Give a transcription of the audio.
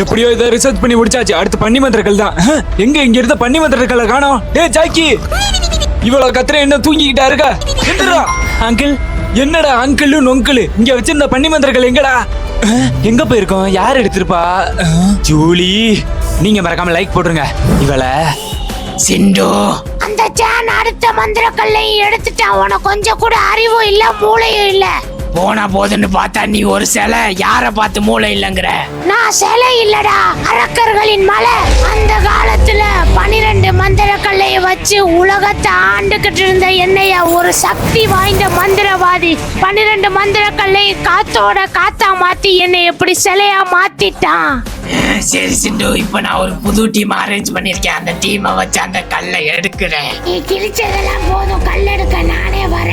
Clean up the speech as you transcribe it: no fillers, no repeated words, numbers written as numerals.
எப்படியோ இதை ரிசர்ச் பண்ணி முடிச்சாச்சு. அடுத்து பன்னி மந்திரங்கள் தான். எங்க இங்க இருந்த பன்னி மந்திரங்களை காணோம். டேய் ஜாக்கி, இவ்வளவு கத்திர என்ன தூங்கிக்கிட்டா இருக்கா? எந்திரா. அங்கிள், என்னடா அங்கிள் நொங்கிள், இங்க வச்சிருந்த பன்னி மந்திரங்கள் எங்கடா? எங்க போயிருக்கோம்? யார் எடுத்திருப்பா? ஜூலி, நீங்க மறக்காம லைக் போட்டுருங்க. இவளை சிண்டு, அந்த ஜான் அடுத்த மந்திர கல்லையும் எடுத்துட்டான். உனக்கு கொஞ்சம் கூட அறிவும் இல்ல, மூளையும் இல்ல. போனா போதுன்னு பார்த்தா நீ ஒரு சிலை. யார பார்த்து மூளை இல்லங்கிற? நான் சிலை இல்லடா, அரக்கர்களின் மலை. அந்த காலத்துல 12 மந்திர கல்லைய வச்சு உலகத்தை ஆண்டுகிட்டு இருந்த என்னைய ஒரு சக்தி வாய்ந்த மந்திரவாதி 12 மந்திர கல்லைய காத்தோட காத்தா மாத்தி என்னை எப்படி சிலையா மாத்திட்டான். சரி சிண்டு, இப்ப நான் ஒரு புது டீம் அரேஞ்ச் பண்ணிருக்கேன். அந்த டீமை வச்சு அந்த கல்லை எடுக்கிறேன். நீ கிழிச்சதெல்லாம் போதும், கல் எடுக்க நானே வரேன்.